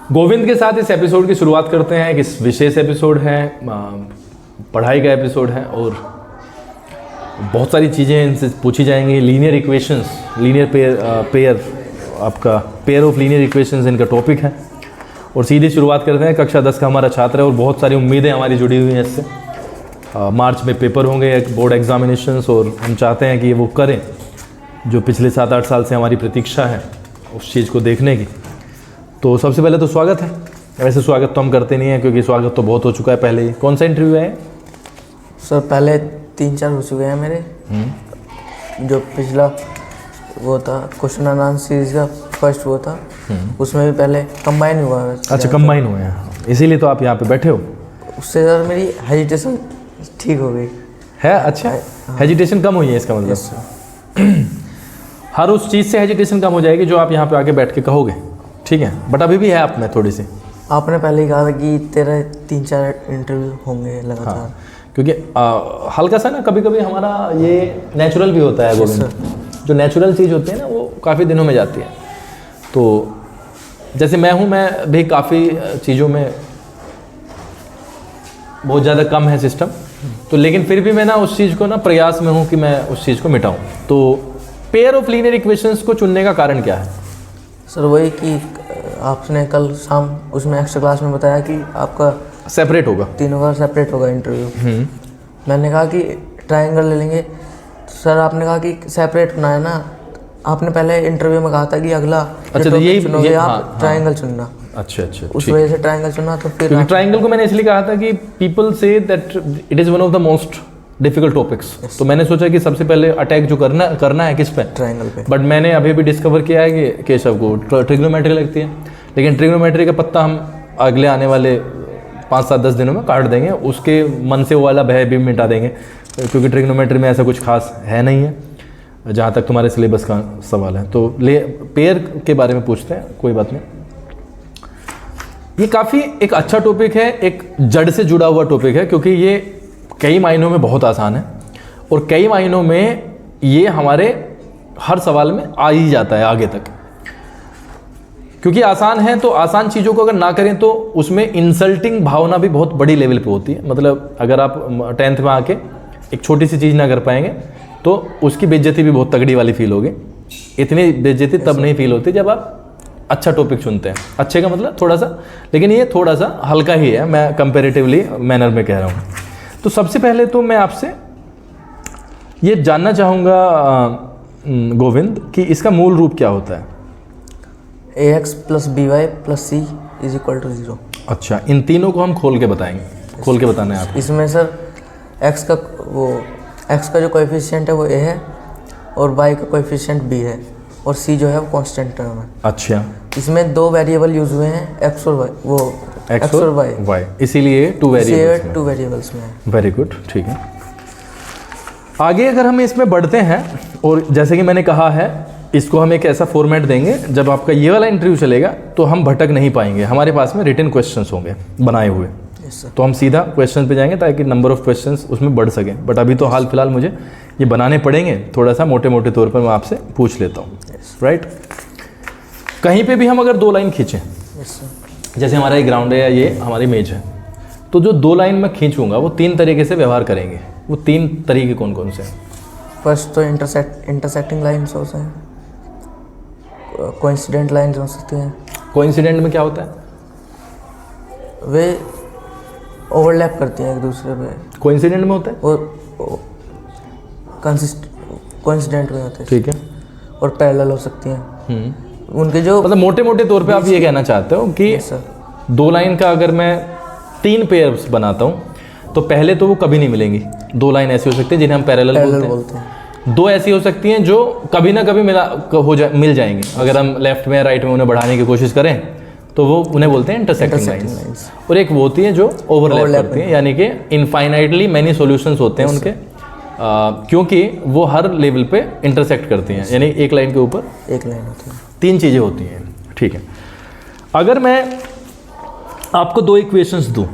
गोविंद के साथ इस एपिसोड की शुरुआत करते हैं। एक विशेष एपिसोड है, पढ़ाई का एपिसोड है और बहुत सारी चीज़ें इनसे पूछी जाएंगी। लीनियर इक्वेशंस, लीनियर पेयर आपका पेयर ऑफ लीनियर इक्वेशंस इनका टॉपिक है। और सीधी शुरुआत करते हैं। कक्षा 10 का हमारा छात्र है और बहुत सारी उम्मीदें हमारी जुड़ी हुई हैं इससे। मार्च में पेपर होंगे, बोर्ड एग्जामिनेशंस, और हम चाहते हैं कि वो करें जो पिछले 7-8 साल से हमारी प्रतीक्षा है उस चीज़ को देखने की। तो सबसे पहले तो स्वागत है। वैसे स्वागत तो हम करते नहीं हैं क्योंकि स्वागत तो बहुत हो चुका है पहले ही। कौन सा इंटरव्यू है सर? पहले 3-4 हो चुके हैं मेरे। जो पिछला वो था क्वेश्चन एंड आंसर सीरीज का फर्स्ट वो था, उसमें भी पहले कंबाइन हुआ है। अच्छा, कंबाइन हुए हैं, इसीलिए तो आप यहाँ पे बैठे हो। उससे सर मेरी हेजिटेशन ठीक हो गई है। अच्छा, हेजिटेशन कम हुई है इसका मतलब। हर उस चीज़ से हेजिटेशन कम हो जाएगी जो आप यहाँ पे आके बैठ के कहोगे, ठीक है। बट अभी भी है आप में थोड़ी सी। आपने पहले ही कहा था कि तेरे 3-4 इंटरव्यू होंगे लगातार। हाँ, क्योंकि हल्का सा ना कभी कभी हमारा ये नेचुरल भी होता है गोविंद। जो नेचुरल चीज़ होती है ना वो काफ़ी दिनों में जाती है। तो जैसे मैं हूँ, मैं भी काफ़ी चीज़ों में बहुत ज़्यादा कम है सिस्टम, तो लेकिन फिर भी मैं ना उस चीज़ को ना प्रयास में हूँ कि मैं उस चीज़ को मिटाऊँ। तो पेयर ऑफ लीनियर इक्वेशंस को चुनने का कारण क्या है? सर वही कि आपने कल शाम उसमें एक्स्ट्रा क्लास में बताया कि आपका सेपरेट होगा, तीनों का सेपरेट होगा इंटरव्यू। मैंने कहा कि ट्रायंगल ले लेंगे। सर आपने कहा कि सेपरेट बनाया ना, आपने पहले इंटरव्यू में कहा था कि अगला अच्छा तो यही चुनोगे आप, हाँ, ट्रायंगल चुनना। अच्छा, उस वजह से ट्रायंगल चुना। तो फिर ट्रायंगल को मैंने इसलिए कहा था कि people say that it is one of the most difficult topics. तो मैंने सोचा कि सबसे पहले अटैक जो करना है किस पे? ट्रायंगल पे। बट मैंने अभी भी डिस्कवर किया है कि केशव को ट्रिग्नोमेट्री लगती है, लेकिन ट्रिग्नोमेट्री का पत्ता हम अगले आने वाले 5-7-10 दिनों में काट देंगे। उसके मन से वो वाला भय भी मिटा देंगे, क्योंकि ट्रिग्नोमेट्री में ऐसा कुछ खास है नहीं है जहाँ तक तुम्हारे सिलेबस का सवाल है। तो पेयर के बारे में पूछते हैं, कोई बात नहीं। ये काफ़ी एक अच्छा टॉपिक है, एक जड़ से जुड़ा हुआ टॉपिक है, क्योंकि ये कई मायनों में बहुत आसान है और कई मायनों में ये हमारे हर सवाल में आ ही जाता है आगे तक। क्योंकि आसान है तो आसान चीज़ों को अगर ना करें तो उसमें इंसल्टिंग भावना भी बहुत बड़ी लेवल पे होती है। मतलब अगर आप 10th में आके एक छोटी सी चीज़ ना कर पाएंगे तो उसकी बेइज्जती भी बहुत तगड़ी वाली फील होगी। इतनी बेइज्जती तब नहीं फील होती जब आप अच्छा टॉपिक चुनते हैं। अच्छे का मतलब थोड़ा सा, लेकिन ये थोड़ा सा हल्का ही है, मैं कंपेरेटिवली मैनर में कह रहा हूँ। तो सबसे पहले तो मैं आपसे ये जानना चाहूँगा गोविंद कि इसका मूल रूप क्या होता है? ax + by + c = 0। अच्छा, इन तीनों को हम खोल के बताएंगे, खोल के बताना है आप। इसमें सर x का जो कोएफिशिएंट है वो a है और y का कोएफिशिएंट b है और c जो है वो कांस्टेंट टर्म है। अच्छा, इसमें 2 वेरिएबल यूज हुए हैं, x और y, वो x और y, इसीलिए 2 वेरिएबल्स में है। वेरी गुड, ठीक है। आगे अगर हम इसमें बढ़ते हैं, और जैसे कि मैंने कहा है इसको हम एक ऐसा फॉर्मेट देंगे, जब आपका ये वाला इंटरव्यू चलेगा तो हम भटक नहीं पाएंगे। हमारे पास में रिटन क्वेश्चंस होंगे बनाए हुए, तो हम सीधा क्वेश्चन पे जाएंगे ताकि नंबर ऑफ क्वेश्चंस उसमें बढ़ सकें। बट अभी तो हाल फिलहाल मुझे ये बनाने पड़ेंगे, थोड़ा सा मोटे मोटे तौर पर मैं आपसे पूछ लेता हूँ। राइट, कहीं पे भी हम अगर 2 लाइन खींचें, जैसे हमारा ये ग्राउंड है या ये हमारी मेज है, तो जो 2 लाइन मैं खींचूंगा वो 3 तरीके से व्यवहार करेंगे। वो 3 तरीके कौन कौन से हैं? फर्स्ट तो इंटरसेक्टिंग लाइन्स होते हैं, कोइंसिडेंट लाइन्स हो सकती हैं। कोइंसिडेंट में क्या होता है? वे ओवरलैप करती हैं एक दूसरे पे। कोइंसिडेंट में होता है और कोइंसिडेंट में होते हैं, ठीक है। और पैरेलल हो सकती हैं। उनके जो मतलब मोटे मोटे तौर पे आप ये कहना चाहते हो कि 2 लाइन का अगर मैं 3 पेयर्स बनाता हूँ तो पहले तो वो कभी नहीं मिलेंगी। 2 लाइन ऐसी हो सकती है जिन्हें हम पैरेलल बोलते हैं। 2 ऐसी हो सकती हैं जो कभी ना कभी मिल जाएंगी। अगर हम लेफ्ट में राइट में उन्हें बढ़ाने की कोशिश करें तो वो उन्हें बोलते हैं इंटरसेक्टिंग लाइंस। और एक वो होती है जो ओवरलैप करती हैं, यानी कि इनफाइनाइटली मैनी सॉल्यूशंस होते हैं उनके, क्योंकि वो हर लेवल पे इंटरसेक्ट करती हैं, यानी एक लाइन के ऊपर एक लाइन होती है। 3 चीज़ें होती हैं, ठीक है। अगर मैं आपको 2 इक्वेशंस दूँ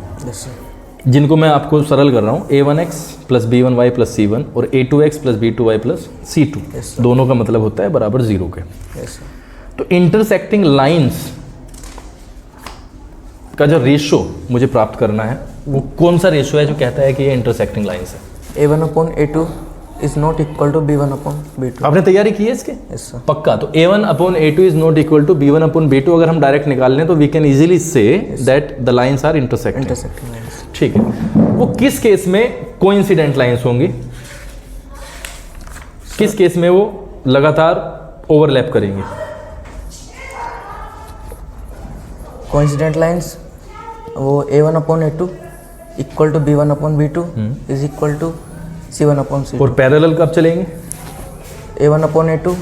जिनको मैं आपको सरल कर रहा हूँ, a1x + b1y + c1 और a2x + b2y + c2, दोनों का मतलब होता है बराबर 0 के। तो इंटरसेक्टिंग लाइंस का जो रेशो मुझे प्राप्त करना है वो कौन सा रेशो है जो कहता है कि ये इंटरसेक्टिंग लाइंस है? A1/A2 is not equal to B1/B2। आपने तैयारी की है इसके? Yes sir. पक्का। तो A1/A2 is not equal to B1/B2 अगर हम डायरेक्ट निकाल लें तो we can easily see that the lines are intersecting. Intersecting lines. ठीक है। वो किस केस में कोइंसिडेंट लाइंस होंगी? किस केस में वो लगातार ओवरलैप करेंगी? कोइंसिडेंट लाइंस वो A1/A2 equal to B1/B2 is equal to C1/C2। और पैरेलल कब चलेंगे? A1/A2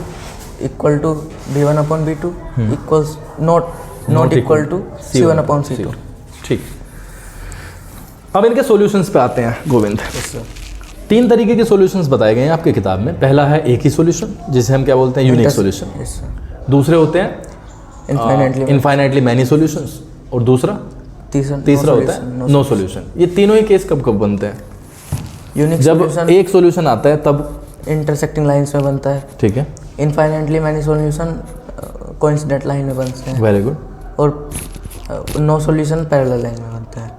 equal to B1/B2 equals not equal to C1/C2। ठीक। अब इनके सॉल्यूशंस पे आते हैं गोविंद। Yes sir. 3 तरीके के सॉल्यूशंस बताए गए हैं आपके किताब में। पहला है एक ही सॉल्यूशन जिसे हम क्या बोलते हैं? Unique solution. Yes sir. दूसरे होते हैं इनफाइनाइटली मैनी सॉल्यूशंस। और दूसरा तीसरा होता है नो सॉल्यूशन। ये तीनों ही केस कब कब बनते हैं? यूनिक जब सॉल्यूशन एक सॉल्यूशन आता है तब इंटरसेक्टिंग लाइंस में बनता है। ठीक है, infinitely many solution coincident line में बनते हैं। Very good. और नो सॉल्यूशन पैरेलल लाइन में बनता है।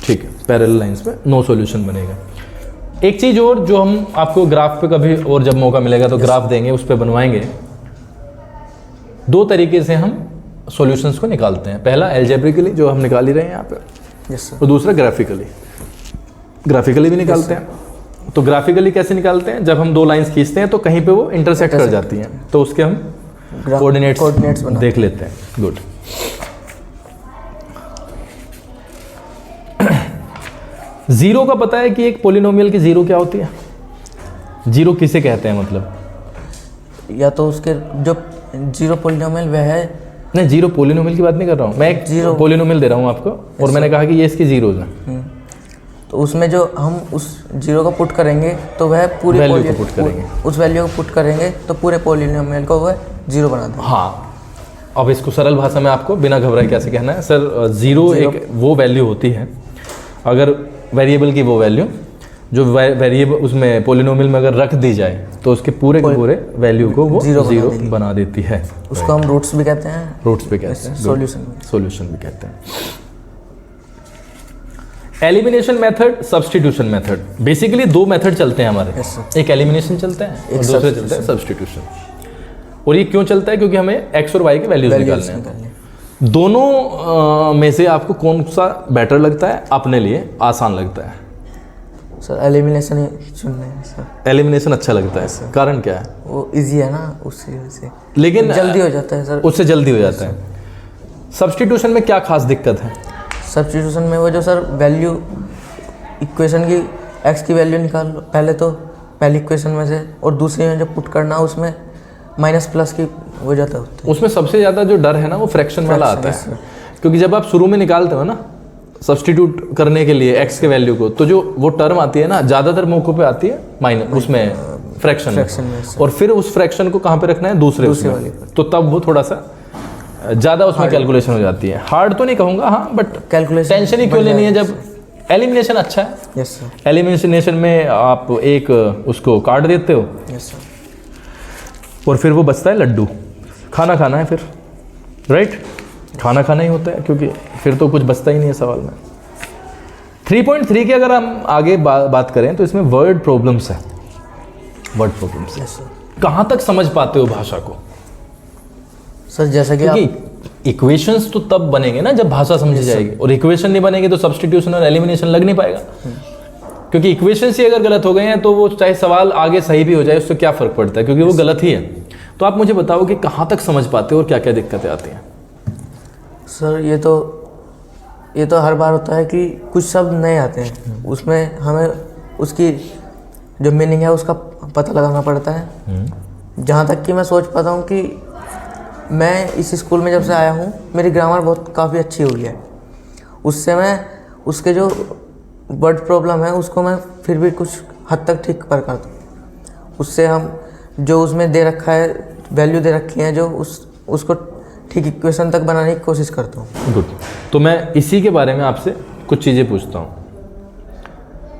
ठीक है, पैरेलल लाइंस में नो सॉल्यूशन बनेगा। एक चीज़ और जो हम आपको ग्राफ पे कभी और जब मौका मिलेगा तो ग्राफ देंगे, उस पर बनवाएंगे। 2 तरीके से हम सॉल्यूशंस को निकालते हैं। पहला एल्जेब्रिकली जो हम निकाल ही रहे हैं यहाँ पे, यस सर। और दूसरा ग्राफिकली भी निकालते हैं। तो ग्राफिकली कैसे निकालते हैं? जब हम 2 लाइंस खींचते हैं तो कहीं पे वो इंटरसेक्ट कर जाती हैं, तो उसके हम कोऑर्डिनेट्स देख लेते हैं। गुड। जीरो का पता है कि एक पोलिनोमियल की जीरो क्या होती है? जीरो किसे कहते हैं? मतलब या तो उसके जो जीरो पोलिनोमियल वह है। नहीं, जीरो पोलिनोमियल की बात नहीं कर रहा हूँ मैं, एक जीरो पोलिनोमियल दे रहा हूँ आपको और मैंने कहा कि ये इसकी जीरोज हैं। तो उसमें जो हम उस जीरो को पुट करेंगे तो वह पूरे वैल्यू को पुट करेंगे, उस वैल्यू को पुट करेंगे तो पूरे पोलिनोमियल को वह जीरो बना देंगे। हाँ, अब इसको सरल भाषा में आपको बिना घबराए कैसे कहना है? सर, जीरो एक वो वैल्यू होती है, अगर वेरिएबल की वो वैल्यू जो वेरिएबल उसमें पोलिनोमियल में अगर रख दी जाए तो उसके पूरे के पूरे वैल्यू को वो जीरो बना देती है। उसको हम रूट्स भी कहते हैं। रूट्स भी कहते हैं, सॉल्यूशन भी कहते हैं। Elimination method, substitution method, basically 2 method चलते हैं हमारे। एक एलिमिनेशन चलता है और दूसरा चलता है सब्स्टिट्यूशन। और ये क्यों चलता है? क्योंकि हमें एक्स और वाई के वैल्यूज निकालने हैं। दोनों में से आपको कौन सा बेटर लगता है, अपने लिए आसान लगता है? सर एलिमिनेशन ही चुनना है सर। एलिमिनेशन अच्छा लगता है सर, कारण क्या है? वो इजी है ना, उसकी वजह से। लेकिन जल्दी हो जाता है सर, उससे जल्दी हो जाता है। सब्स्टिट्यूशन में क्या खास दिक्कत है? सब्स्टिट्यूशन में वो जो सर वैल्यू इक्वेशन की एक्स की वैल्यू निकाल लो पहले, तो पहली इक्वेशन में से, और दूसरी में जो पुट करना उसमें माइनस प्लस की हो जाता है। उसमें सबसे ज़्यादा जो डर है ना वो फ्रैक्शन वाला आता है, क्योंकि जब आप शुरू में निकालते हो ना सब्स्टिट्यूट करने के लिए एक्स के वैल्यू को, तो जो वो टर्म आती है ना ज़्यादातर मौकों पे आती है माइनस उसमें फ्रैक्शन में, और फिर उस फ्रैक्शन को कहाँ पे रखना है? दूसरे वाले, तो तब वो थोड़ा सा ज़्यादा उसमें कैलकुलेशन हो जाती है। हार्ड तो नहीं कहूँगा, हाँ, बट कैलकुलेशन टेंशन ही क्यों लेनी है जब एलिमिनेशन अच्छा है। Yes sir. एलिमिनेशन में आप एक उसको काट देते हो, यस सर, और फिर वो बचता है लड्डू, खाना खाना है फिर, राइट? खाना खाना ही होता है, क्योंकि फिर तो कुछ बचता ही नहीं है सवाल में। 3.3 की अगर हम आगे बात करें तो इसमें वर्ड प्रॉब्लम्स है। Word problems yes sir. कहाँ तक समझ पाते हो भाषा को? सर जैसा कि क्योंकि इक्वेशंस तो तब बनेंगे ना जब भाषा समझी जाएगी, और इक्वेशन नहीं बनेगी तो सब्स्टिट्यूशन और एलिमिनेशन लग नहीं पाएगा। क्योंकि इक्वेशंस ही अगर गलत हो गए हैं तो वो चाहे सवाल आगे सही भी हो जाए उससे क्या फ़र्क पड़ता है, क्योंकि वो गलत ही है। तो आप मुझे बताओ कि कहाँ तक समझ पाते हो और क्या क्या दिक्कतें आती हैं? सर ये तो हर बार होता है कि कुछ शब्द नए आते हैं, उसमें हमें उसकी जो मीनिंग है उसका पता लगाना पड़ता है। जहाँ तक कि मैं सोच पाता हूँ कि मैं इस स्कूल में जब से आया हूँ मेरी ग्रामर बहुत काफ़ी अच्छी हुई है, उससे मैं उसके जो वर्ड प्रॉब्लम है उसको मैं फिर भी कुछ हद तक ठीक कर पाता हूँ। उससे हम जो उसमें दे रखा है वैल्यू दे रखी है जो उसको ठीक इक्वेशन तक बनाने की कोशिश करता हूँ। गुड। तो मैं इसी के बारे में आपसे कुछ चीज़ें पूछता हूँ।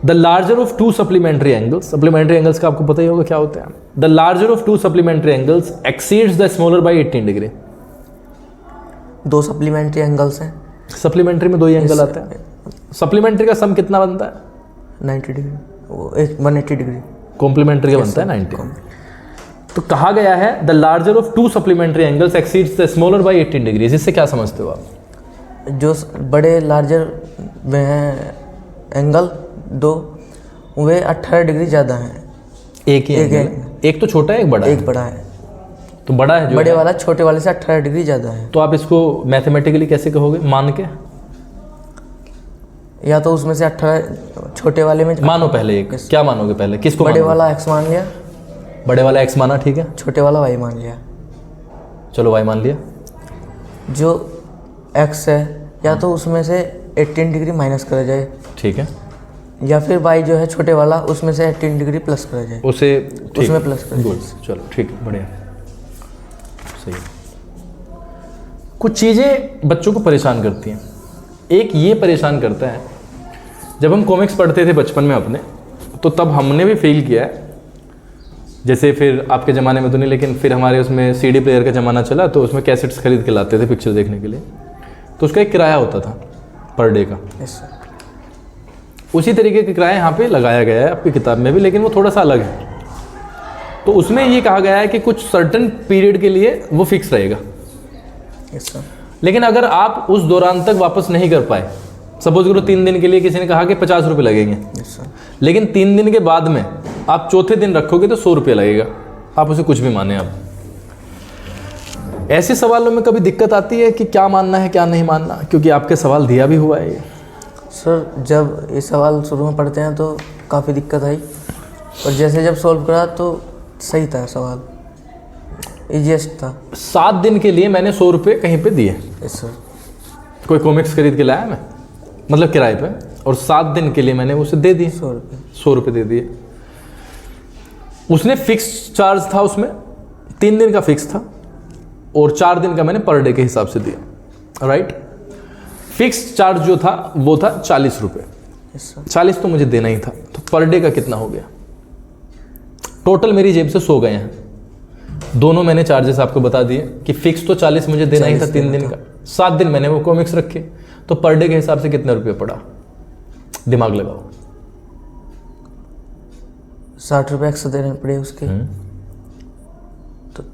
The larger of 2 supplementary angles, supplementary angles का आपको पता ही होगा क्या होता है। The larger of 2 supplementary angles exceeds the smaller by 18 degree. 2 supplementary angles हैं, सप्लीमेंट्री में 2 ही एंगल आते हैं। सप्लीमेंट्री का सम कितना बनता है? 90 डिग्री, वो 180 डिग्री। कॉम्प्लीमेंट्री का बनता है 90। तो कहा गया है the larger of 2 supplementary angles exceeds the smaller by 18 degrees. इससे क्या समझते हो आप? जो बड़े लार्जर में हैं एंगल 2, वे 18 डिग्री ज़्यादा हैं। एक ही एंगल है? एक तो छोटा है, एक बड़ा है। एक बड़ा है, तो बड़ा है जो बड़े वाला छोटे वाले से 18 डिग्री ज़्यादा है। तो आप इसको मैथमेटिकली कैसे कहोगे, मान के? या तो उसमें से 18 छोटे वाले में मानो पहले एक, क्या मानोगे पहले, किसको? बड़े वाला x मान लिया, बड़े वाला x माना, ठीक है। छोटे वाला y मान लिया। चलो y मान लिया। जो x है या तो उसमें से 18 डिग्री माइनस करा जाए, ठीक है, या फिर y जो है छोटे वाला उसमें से 18 डिग्री प्लस करा जाए, उसे उसमें प्लस करा जाए। चलो ठीक है, बढ़िया, सही। कुछ चीज़ें बच्चों को परेशान करती हैं। एक ये परेशान करता है, जब हम कॉमिक्स पढ़ते थे बचपन में अपने, तो तब हमने भी फील किया है, जैसे फिर आपके ज़माने में तो नहीं, लेकिन फिर हमारे उसमें सीडी प्लेयर का ज़माना चला, तो उसमें कैसेट्स खरीद के लाते थे पिक्चर देखने के लिए, तो उसका एक किराया होता था पर डे का। उसी तरीके का किराया यहाँ पे लगाया गया है आपकी किताब में भी, लेकिन वो थोड़ा सा अलग है। तो उसमें ये कहा गया है कि कुछ सर्टेन पीरियड के लिए वो फिक्स रहेगा, लेकिन अगर आप उस दौरान तक वापस नहीं कर पाए, सपोज करो 3 दिन के लिए किसी ने कहा कि 50 रुपये लगेंगे, लेकिन 3 दिन के बाद में आप चौथे दिन रखोगे तो 100 रुपये लगेगा, आप उसे कुछ भी माने। आप ऐसे सवालों में कभी दिक्कत आती है कि क्या मानना है क्या नहीं मानना, क्योंकि आपके सवाल दिया भी हुआ है ये। सर जब ये सवाल शुरू में पढ़ते हैं तो काफ़ी दिक्कत आई, और जैसे जब सॉल्व करा तो सही था, सवाल इजीएस्ट था। 7 दिन के लिए मैंने 100 रुपये कहीं पे दिए। Yes sir. कोई कॉमिक्स खरीद के लाया मैं, मतलब किराए पे, और 7 दिन के लिए मैंने उसे दे दिए 100 रुपये दे दिए। उसने फिक्स चार्ज था, उसमें 3 दिन का फिक्स था और 4 दिन का मैंने पर डे के हिसाब से दिया, राइट। फिक्स चार्ज जो था वो था 40 रुपये। 40 तो मुझे देना ही था, तो पर डे का कितना हो गया? टोटल मेरी जेब से 100 गए हैं। दोनों मैंने चार्जेस आपको बता दिए कि फिक्स तो 40 मुझे देना ही था 3 दिन का, 7 दिन मैंने वो कॉमिक्स रखे, तो पर डे के हिसाब से कितने रुपये पड़ा? दिमाग लगाओ। 60 रुपये एक्स्ट्रा देने पड़े उसके। तो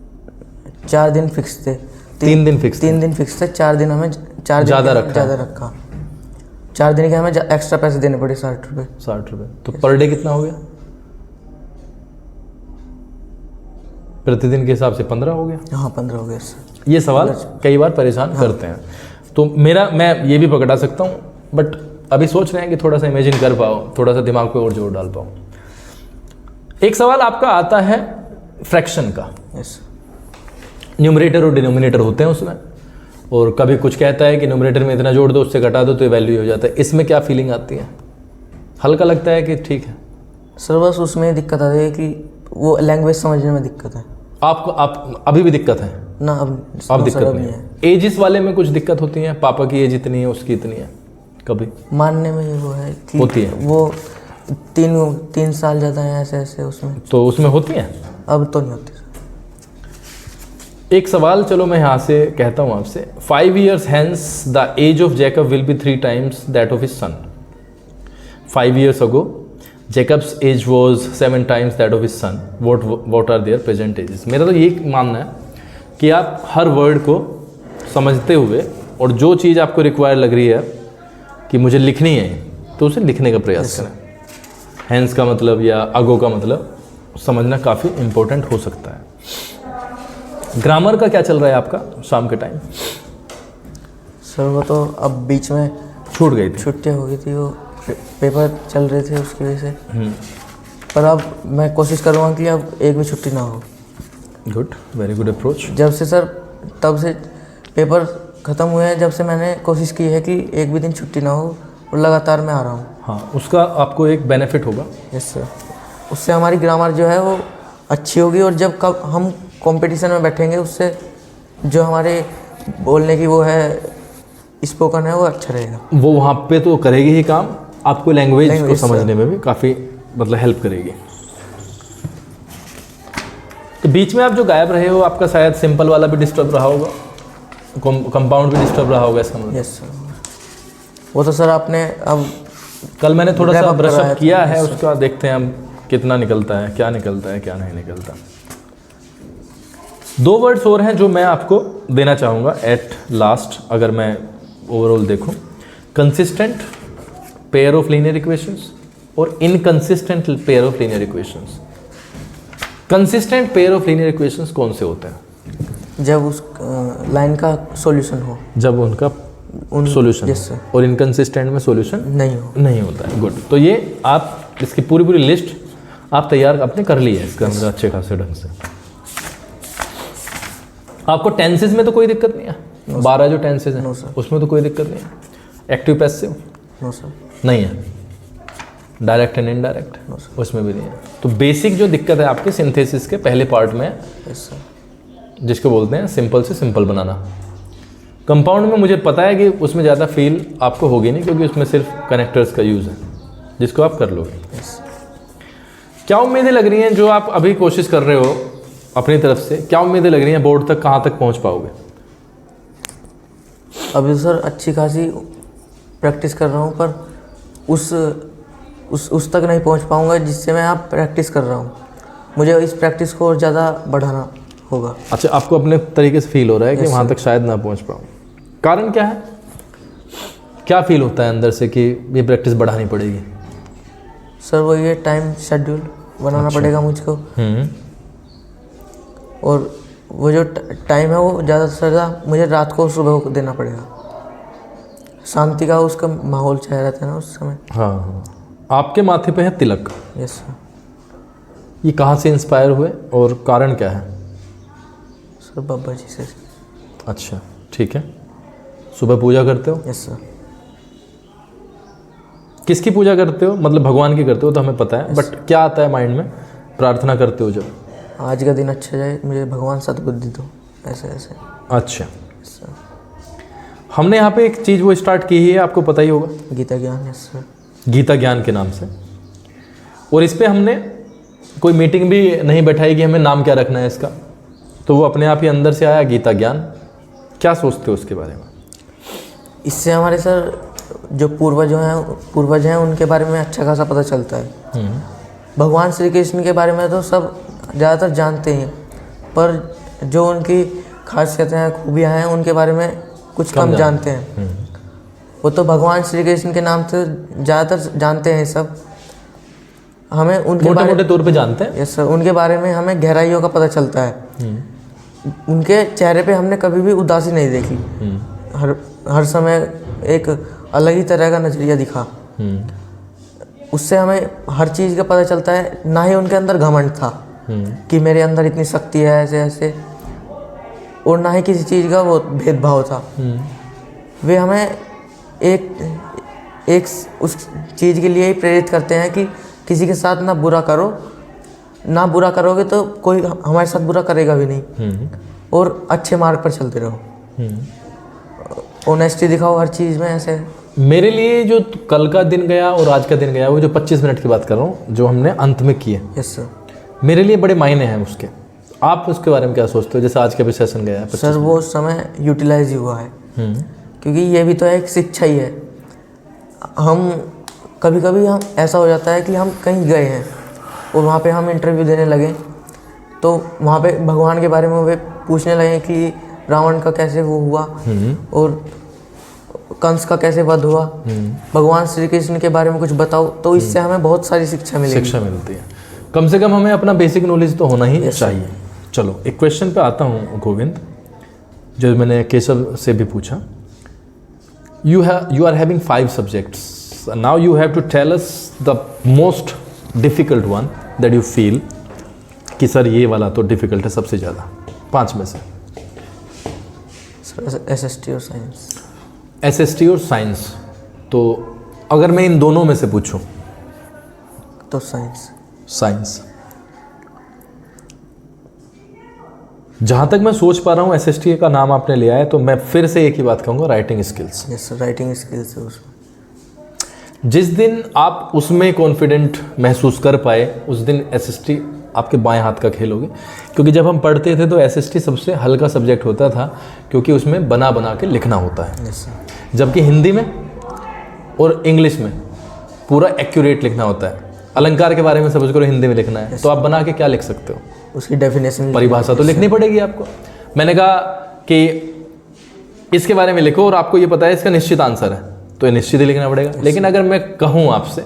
4 दिन फिक्स थे, 3 दिन फिक्स, 3 दिन फिक्स थे, 4 दिन हमें 4 दिन ज़्यादा रखा, 4 दिन के हमें एक्स्ट्रा पैसे देने पड़े 60 रुपये। 60 रुपये, तो पर डे कितना हो गया? प्रतिदिन के हिसाब से 15 हो गया। हाँ 15 हो गया सर। ये सवाल कई बार परेशान करते हैं, तो मैं ये भी पकड़ा सकता हूँ, बट अभी सोच रहे हैं कि थोड़ा सा इमेजिन कर पाओ, थोड़ा सा दिमाग पे और जोर डाल पाओ। एक सवाल आपका आता है फ्रैक्शन का। यस। न्यूमरेटर और डिनोमिनेटर होते हैं उसमें, और कभी कुछ कहता है कि न्यूमरेटर में इतना जोड़ दो, उससे घटा दो तो ये वैल्यू हो जाता है। इसमें क्या फीलिंग आती है? हल्का लगता है कि ठीक है? सर बस उसमें दिक्कत आती है कि वो लैंग्वेज समझने में दिक्कत है। आपको अभी भी दिक्कत है ना? अब दिक्कत नहीं है। एजिस वाले में कुछ दिक्कत होती है, पापा की एज इतनी है, उसकी इतनी है, कभी मानने में वो है कि होती है, वो 3 साल ज़्यादा है, ऐसे उसमें, तो उसमें होती है। अब तो नहीं होती। एक सवाल चलो मैं यहाँ से कहता हूँ आपसे। 5 years hence the age of Jacob will be 3 times that of his son. 5 years ago Jacob's age was 7 times that of his son. What are their present ages? मेरा तो ये मानना है कि आप हर वर्ड को समझते हुए, और जो चीज़ आपको रिक्वायर लग रही है कि मुझे लिखनी है, तो उसे लिखने का प्रयास करें। हैंस का मतलब या अगो का मतलब समझना काफ़ी इम्पोर्टेंट हो सकता है। ग्रामर का क्या चल रहा है आपका शाम के टाइम? सर वो तो अब बीच में छूट गई थी, छुट्टियाँ हो गई थी, वो पेपर चल रहे थे उसकी वजह से। पर अब मैं कोशिश करूँगा कि अब एक भी छुट्टी ना हो। Good, very good approach. जब से सर, तब से पेपर ख़त्म हुए हैं, जब से मैंने कोशिश की है कि एक भी दिन छुट्टी ना हो, और लगातार मैं आ रहा हूँ। हाँ, उसका आपको एक बेनिफिट होगा। Yes sir. उससे हमारी ग्रामर जो है वो अच्छी होगी, और जब कब हम कंपटीशन में बैठेंगे, उससे जो हमारे बोलने की वो है, स्पोकन है, वो अच्छा रहेगा। वो वहाँ पे तो करेगी ही काम, आपको लैंग्वेज को समझने में भी काफ़ी मतलब हेल्प करेगी। तो बीच में आप जो गायब रहे हो, आपका शायद सिंपल वाला भी डिस्टर्ब रहा होगा, कंपाउंड भी डिस्टर्ब रहा होगा इसका मतलब। Yes sir. वो तो सर आपने अब कल मैंने थोड़ा सा wrap up ब्रश कराया अप था। किया है, उसका देखते हैं हम कितना निकलता है, क्या निकलता है, क्या नहीं निकलता। 2 वर्ड्स और हैं जो मैं आपको देना चाहूँगा एट लास्ट, अगर मैं ओवरऑल देखूँ। Consistent pair of linear equations और inconsistent pair of linear equations. Consistent pair of linear equations कौन से होते हैं? जब उस लाइन का सॉल्यूशन हो, जब उनका सॉल्यूशन, yes, sir. और इनकंसिस्टेंट में सॉल्यूशन नहीं होता है। गुड, तो ये आप इसकी पूरी लिस्ट आप तैयार आपने कर ली है इसके अंदर अच्छे खासे ढंग से। आपको टेंसेस में तो कोई दिक्कत नहीं है? 12 जो टेंसेस हैं उसमें तो कोई दिक्कत नहीं है? एक्टिव पैसिव नो सर नहीं है? डायरेक्ट एंड इनडायरेक्ट उसमें भी नहीं है? तो बेसिक जो दिक्कत है आपके सिंथेसिस के पहले पार्ट में है, यस सर, जिसको बोलते हैं सिंपल से सिंपल बनाना। कंपाउंड में मुझे पता है कि उसमें ज़्यादा फील आपको होगी नहीं, क्योंकि उसमें सिर्फ कनेक्टर्स का यूज़ है, जिसको आप कर लोगे। यस। क्या उम्मीदें लग रही हैं जो आप अभी कोशिश कर रहे हो अपनी तरफ से, क्या उम्मीदें लग रही हैं बोर्ड तक, कहाँ तक पहुँच पाओगे? अभी सर अच्छी खासी प्रैक्टिस कर रहा हूँ, पर उस तक नहीं पहुँच पाऊँगा जिससे मैं आप प्रैक्टिस कर रहा हूँ। मुझे इस प्रैक्टिस को और ज़्यादा बढ़ाना होगा। अच्छा, आपको अपने तरीके से फील हो रहा है कि वहाँ तक शायद ना पहुँच पाऊँ। कारण क्या है? क्या फील होता है अंदर से कि ये प्रैक्टिस बढ़ानी पड़ेगी? सर वो ये टाइम शेड्यूल बनाना पड़ेगा मुझको, और वो जो टाइम है वो ज़्यादा से ज़्यादा मुझे रात को सुबह को देना पड़ेगा। शांति का उसका माहौल चाहिए रहता है ना उस समय। हाँ। आपके माथे पे है तिलक, यस सर। ये कहाँ से इंस्पायर हुए और कारण क्या है? सर बाबा जी से। अच्छा, ठीक है। सुबह पूजा करते हो? Yes sir. किसकी पूजा करते हो? मतलब भगवान की करते हो तो हमें पता है, बट क्या आता है माइंड में? प्रार्थना करते हो जब? आज का दिन अच्छा जाए, मुझे भगवान सद्बुद्धि दो, ऐसे ऐसे। अच्छा, यस सर। हमने यहाँ पे एक चीज़ वो स्टार्ट की है, आपको पता ही होगा, गीता ज्ञान। Yes sir. गीता ज्ञान के नाम से। और इस पे हमने कोई मीटिंग भी नहीं बैठाई कि हमें नाम क्या रखना है इसका, तो वो अपने आप ही अंदर से आया, गीता ज्ञान। क्या सोचते हो उसके बारे में? इससे हमारे सर जो पूर्वज हैं उनके बारे में अच्छा खासा पता चलता है। भगवान श्री कृष्ण के बारे में तो सब ज़्यादातर जानते हैं, पर जो उनकी खासियतें हैं, खूबियाँ हैं, उनके बारे में कुछ कम जानते हैं। वो तो भगवान श्री कृष्ण के नाम से ज़्यादातर जानते हैं सब। हमें उनके मोटे तौर पे जानते हैं। Yes sir. उनके बारे में हमें गहराइयों का पता चलता है। उनके चेहरे पे हमने कभी भी उदासी नहीं देखी। हर समय एक अलग ही तरह का नजरिया दिखा। उससे हमें हर चीज़ का पता चलता है। ना ही उनके अंदर घमंड था कि मेरे अंदर इतनी शक्ति है ऐसे ऐसे, और ना ही किसी चीज़ का वो भेदभाव था। वे हमें एक उस चीज़ के लिए ही प्रेरित करते हैं कि किसी के साथ ना बुरा करो, ना बुरा करोगे तो कोई हमारे साथ बुरा करेगा भी नहीं, और अच्छे मार्ग पर चलते रहो। ऑनेस्टी दिखाओ हर चीज़ में। ऐसे मेरे लिए जो कल का दिन गया और आज का दिन गया, वो जो 25 मिनट की बात कर रहा हूँ जो हमने अंत में किए, यस सर, मेरे लिए बड़े मायने हैं उसके। आप उसके बारे में क्या सोचते हो? जैसे आज का भी सेशन गया है सर, वो समय यूटिलाइज हुआ है, क्योंकि ये भी तो एक शिक्षा ही है। हम कभी कभी हम ऐसा हो जाता है कि हम कहीं गए हैं और वहाँ पे हम इंटरव्यू देने लगे, तो वहाँ पे भगवान के बारे में वे पूछने लगे कि रावण का कैसे वो हुआ और कंस का कैसे वध हुआ, भगवान श्री कृष्ण के बारे में कुछ बताओ। तो इससे हमें बहुत सारी शिक्षा मिलती है। कम से कम हमें अपना बेसिक नॉलेज तो होना ही चाहिए। चलो एक क्वेश्चन पे आता हूँ गोविंद, जो मैंने केशव से भी पूछा। You are having 5 subjects, now you have to tell us the most difficult one that you feel कि सर ये वाला तो डिफिकल्ट है सबसे ज़्यादा, 5 में से। SST और साइंस। SST और साइंस। तो अगर मैं इन दोनों में से पूछूं तो साइंस। जहाँ तक मैं सोच पा रहा हूँ SST का नाम आपने लिया है, तो मैं फिर से एक ही बात कहूँगा, writing skills. Yes, writing skills है उसमें। जिस दिन आप उसमें कॉन्फिडेंट महसूस कर पाए, उस दिन SST आपके बाएं हाथ का खेल होगी। क्योंकि जब हम पढ़ते थे तो SST सबसे हल्का सब्जेक्ट होता था, क्योंकि उसमें बना बना के लिखना होता है। Yes sir. जबकि हिंदी में और इंग्लिश में पूरा एक्यूरेट लिखना होता है। अलंकार के बारे में सपोज करो हिंदी में लिखना है, तो आप बना के क्या लिख सकते हो? उसकी डेफिनेशन, परिभाषा तो लिखनी पड़ेगी आपको। मैंने कहा कि इसके बारे में लिखो और आपको ये पता है इसका निश्चित आंसर है, तो ये निश्चित ही लिखना पड़ेगा। लेकिन अगर मैं कहूँ आपसे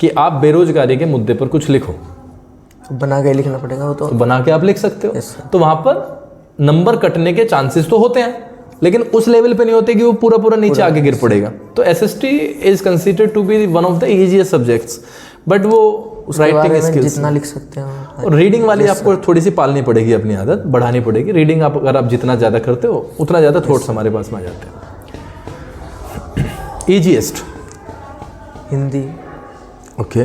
कि आप बेरोजगारी के मुद्दे पर कुछ लिखो, बना के लिखना पड़ेगा, वो तो बना के आप लिख सकते हो। Yes, sir. तो वहां पर नंबर कटने के चांसेस तो होते हैं, लेकिन उस लेवल पे नहीं होते कि वो पूरा पूरा नीचे आके गिर पड़ेगा। तो SST is considered to be one of the easiest subjects, but वो राइटिंग स्किल्स जितना लिख सकते हैं। और रीडिंग वाली आपको थोड़ी सी पालनी पड़ेगी, अपनी आदत बढ़ानी पड़ेगी। रीडिंग आप अगर आप जितना ज़्यादा करते हो उतना ज़्यादा थॉट्स हमारे पास में आ जाते हैं। ईजीएस्ट हिंदी। ओके।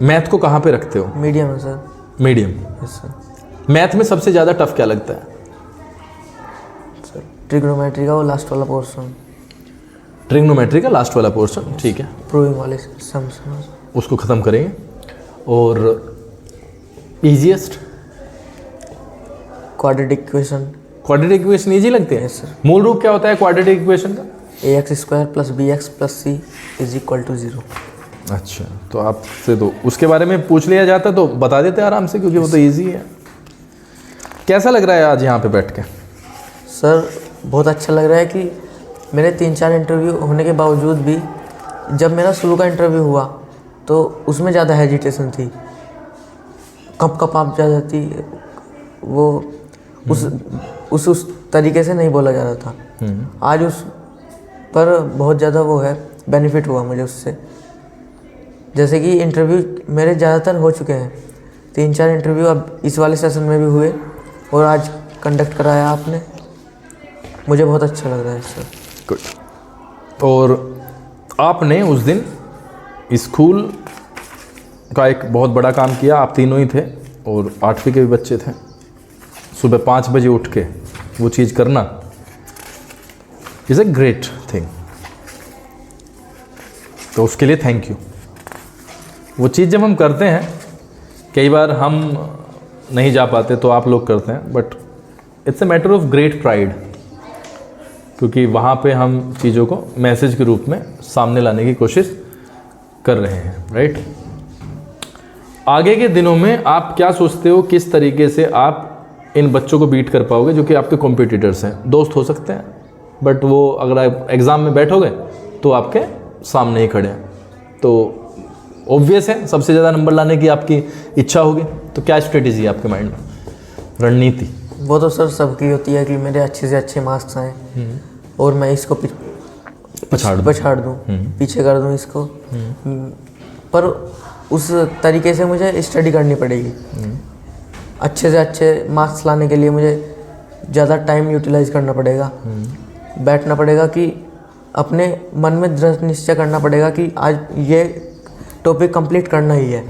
मैथ को कहाँ पे रखते हो? मीडियम है sir. Medium. Yes sir. Math में सबसे ज़्यादा टफ क्या लगता है? सर ट्रिग्नोमेट्री का वो लास्ट वाला पोर्शन। ट्रिग्नोमेट्री का लास्ट वाला पोर्शन, ठीक है, प्रूविंग वाले सम्स, उसको ख़त्म करेंगे। और easiest quadratic equation. Quadratic equation easy लगती है? Yes sir. मूल रूप क्या होता है क्वाड्रेटिक इक्वेशन का? ax² + bx + c = 0। अच्छा, तो आपसे तो उसके बारे में पूछ लिया जाता तो बता देते आराम से, क्योंकि वो तो इजी है। कैसा लग रहा है आज यहाँ पे बैठ के? सर बहुत अच्छा लग रहा है कि मेरे 3-4 इंटरव्यू होने के बावजूद भी जब मेरा शुरू का इंटरव्यू हुआ तो उसमें ज़्यादा हेजिटेशन थी, कप आप जा जाती, वो उस तरीके से नहीं बोला जा रहा था। आज उस पर बहुत ज़्यादा वो है, बेनिफिट हुआ मुझे उससे। जैसे कि इंटरव्यू मेरे ज़्यादातर हो चुके हैं, 3-4 इंटरव्यू अब इस वाले सेशन में भी हुए और आज कंडक्ट कराया आपने, मुझे बहुत अच्छा लग रहा है सर। गुड। और आपने उस दिन स्कूल का एक बहुत बड़ा काम किया। आप तीनों ही थे और 8वीं के भी बच्चे थे। सुबह 5 बजे उठ के वो चीज़ करना इज़ अ ग्रेट थिंग, तो उसके लिए थैंक यू। वो चीज़ जब हम करते हैं, कई बार हम नहीं जा पाते तो आप लोग करते हैं, but it's a matter of great pride, क्योंकि वहाँ पे हम चीज़ों को मैसेज के रूप में सामने लाने की कोशिश कर रहे हैं, राइट। आगे के दिनों में आप क्या सोचते हो, किस तरीके से आप इन बच्चों को बीट कर पाओगे जो कि आपके कॉम्पिटिटर्स हैं? दोस्त हो सकते हैं, बट वो अगर आप एग्ज़ाम में बैठोगे तो आपके सामने ही खड़े हैं, तो ऑब्वियस है सबसे ज़्यादा नंबर लाने की आपकी इच्छा होगी। तो क्या स्ट्रेटेजी है आपके माइंड में, रणनीति? वो तो सर सबकी होती है कि मेरे अच्छे से अच्छे मार्क्स आएँ और मैं इसको पछाड़ दूँ, पीछे कर दूँ इसको। पर उस तरीके से मुझे स्टडी करनी पड़ेगी। अच्छे से अच्छे मार्क्स लाने के लिए मुझे ज़्यादा टाइम यूटिलाइज करना पड़ेगा, बैठना पड़ेगा, कि अपने मन में दृढ़ निश्चय करना पड़ेगा कि आज ये टॉपिक कंप्लीट करना ही है,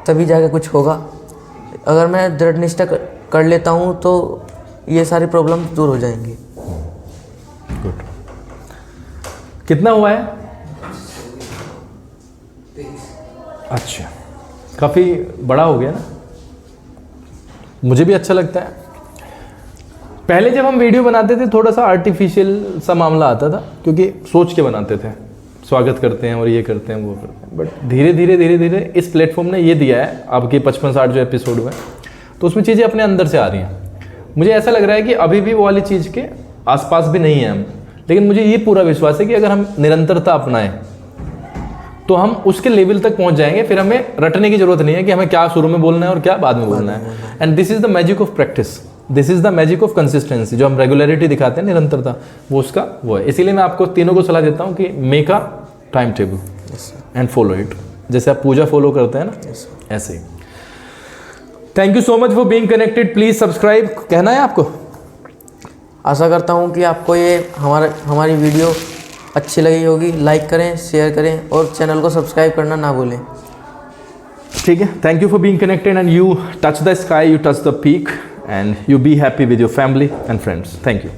तभी जाके कुछ होगा। अगर मैं दृढ़ निश्चय कर लेता हूँ तो ये सारी प्रॉब्लम दूर हो जाएंगी। गुड। कितना हुआ है? अच्छा, काफ़ी बड़ा हो गया ना। मुझे भी अच्छा लगता है। पहले जब हम वीडियो बनाते थे थोड़ा सा आर्टिफिशियल सा मामला आता था, क्योंकि सोच के बनाते थे, स्वागत करते हैं और ये करते हैं वो करते हैं। बट धीरे धीरे इस प्लेटफॉर्म ने ये दिया है, आपके 55-60 जो एपिसोड हुए तो उसमें चीज़ें अपने अंदर से आ रही हैं। मुझे ऐसा लग रहा है कि अभी भी वो वाली चीज़ के आसपास भी नहीं है हम, लेकिन मुझे ये पूरा विश्वास है कि अगर हम निरंतरता अपनाएं तो हम उसके लेवल तक पहुंच जाएंगे। फिर हमें रटने की जरूरत नहीं है कि हमें क्या शुरू में बोलना है और क्या बाद में बोलना है। And this is the magic of practice, this is the magic of consistency. जो हम रेगुलरिटी दिखाते हैं, निरंतरता, वो उसका वो है। इसीलिए मैं आपको तीनों को सलाह देता हूँ कि make a time table and follow it. जैसे आप पूजा फॉलो करते हैं ना, ऐसे ही। Thank you so much for being connected. Please subscribe. कहना है आपको? आशा करता हूँ कि आपको ये हमारी वीडियो अच्छी लगी होगी। लाइक करें, शेयर करें और चैनल को सब्सक्राइब करना ना भूलें। ठीक है। Thank you for being connected and you touch the sky, you touch the peak and you be happy with your family and friends. Thank you.